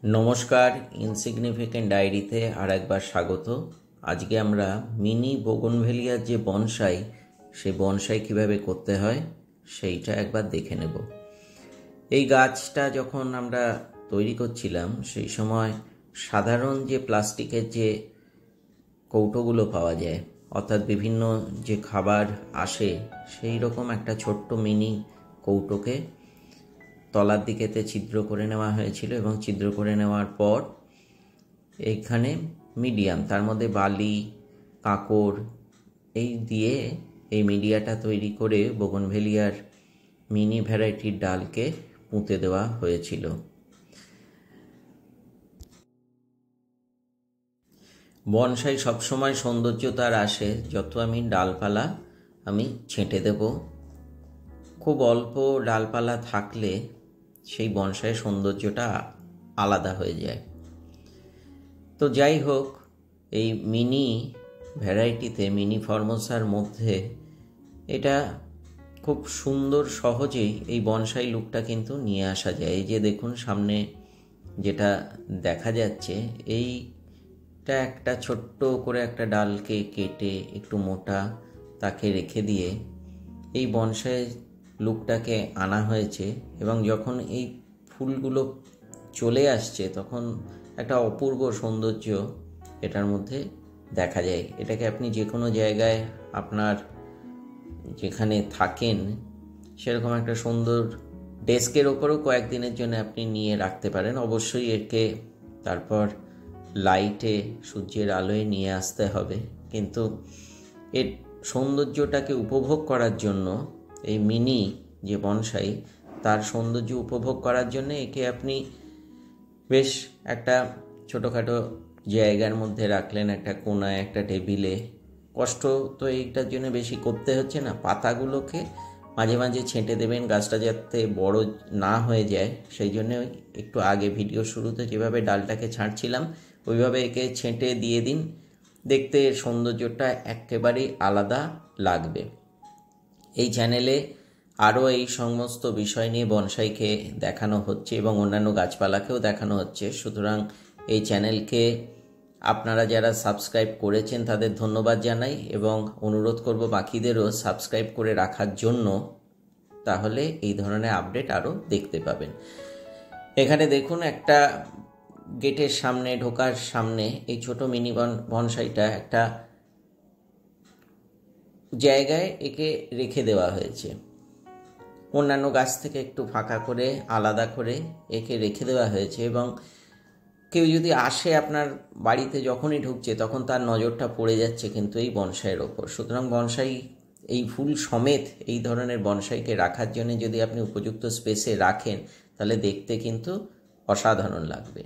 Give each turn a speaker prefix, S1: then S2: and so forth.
S1: নমস্কার, ইনসিগনিফিকেন্ট ডায়েরিতে আর একবার স্বাগত। আজকে আমরা মিনি বোগনভেলিয়ার যে বনসাই, সেই বনসাই কিভাবে করতে হয় সেইটা একবার দেখে নেব। এই গাছটা যখন আমরা তৈরি করছিলাম সেই সময় সাধারণ যে প্লাস্টিকের যে কৌটোগুলো পাওয়া যায়, অর্থাৎ বিভিন্ন যে খাবার আসে সেই রকম একটা ছোট্ট মিনি কৌটোকে তলার দিকেতে ছিদ্র করে নেওয়া হয়েছিল এবং ছিদ্র করে নেওয়ার পর এইখানে মিডিয়াম, তার মধ্যে বালি, কাঁকড় এই দিয়ে এই মিডিয়াটা তৈরি করে বোগনভেলিয়ার মিনি ভ্যারাইটির ডালকে পুঁতে দেওয়া হয়েছিল। বনসাই সবসময় সৌন্দর্য তার আসে যত আমি ডালপালা ছেঁটে দেব। খুব অল্প ডালপালা থাকলে সেই বনসাইয়ের সৌন্দর্যটা আলাদা হয়ে যায়। তো যাই হোক, এই মিনি ভ্যারাইটিতে, মিনি ফর্মোসার মধ্যে এটা খুব সুন্দর সহজেই এই বনসাই লুকটা কিন্তু নিয়ে আসা যায়। এই যে দেখুন সামনে যেটা দেখা যাচ্ছে, এইটা একটা ছোট্ট করে একটা ডালকে কেটে একটু মোটা তাকে রেখে দিয়ে এই বনসাই লুকটাকে আনা হয়েছে। এবং যখন এই ফুলগুলো চলে আসছে তখন একটা অপূর্ব সৌন্দর্য এটার মধ্যে দেখা যায়। এটাকে আপনি যে কোনো জায়গায় আপনার যেখানে থাকেন সেরকম একটা সুন্দর ডেস্কের ওপরেও কয়েকদিনের জন্য আপনি নিয়ে রাখতে পারেন। অবশ্যই একে তারপর লাইটে, সূর্যের আলোয় নিয়ে আসতে হবে। কিন্তু এর সৌন্দর্যটাকে উপভোগ করার জন্য এই মিনি যে বনসাই, তার সৌন্দর্য উপভোগ করার জন্য একে আপনি বেশ একটা ছোটোখাটো জায়গার মধ্যে রাখলেন, একটা কোনায়, একটা টেবিলে। কষ্ট তো এইটার জন্য বেশি করতে হচ্ছে না। পাতাগুলোকে মাঝে মাঝে ছেঁটে দেবেন, গাছটা যাতে বড় না হয়ে যায় সেই জন্য একটু আগে ভিডিও শুরুতে যেভাবে ডালটাকে ছাঁটছিলাম ওইভাবে একে ছেঁটে দিয়ে দিন। দেখতে সৌন্দর্যটা একেবারেই আলাদা লাগবে। এই চ্যানেলে আরও এই সমস্ত বিষয় নিয়ে বনসাইকে দেখানো হচ্ছে এবং অন্যান্য গাছপালাকেও দেখানো হচ্ছে। সুতরাং এই চ্যানেলকে আপনারা যারা সাবস্ক্রাইব করেছেন তাদের ধন্যবাদ জানাই এবং অনুরোধ করব বাকিদেরও সাবস্ক্রাইব করে রাখার জন্য, তাহলে এই ধরনের আপডেট আরও দেখতে পাবেন। এখানে দেখুন একটা গেটের সামনে, ঢোকার সামনে এই ছোট মিনি বনসাইটা একটা জায়গায় একে রেখে দেওয়া হয়েছে। অন্যান্য গাছ থেকে একটু ফাঁকা করে, আলাদা করে একে রেখে দেওয়া হয়েছে এবং কেউ যদি আসে আপনার বাড়িতে, যখনই ঢুকছে তখন তার নজরটা পড়ে যাচ্ছে কিন্তু এই বনসাইয়ের ওপর। সুতরাং বনসাই, এই ফুল সমেত এই ধরনের বনসাইকে রাখার জন্য যদি আপনি উপযুক্ত স্পেসে রাখেন তাহলে দেখতে কিন্তু অসাধারণ লাগবে।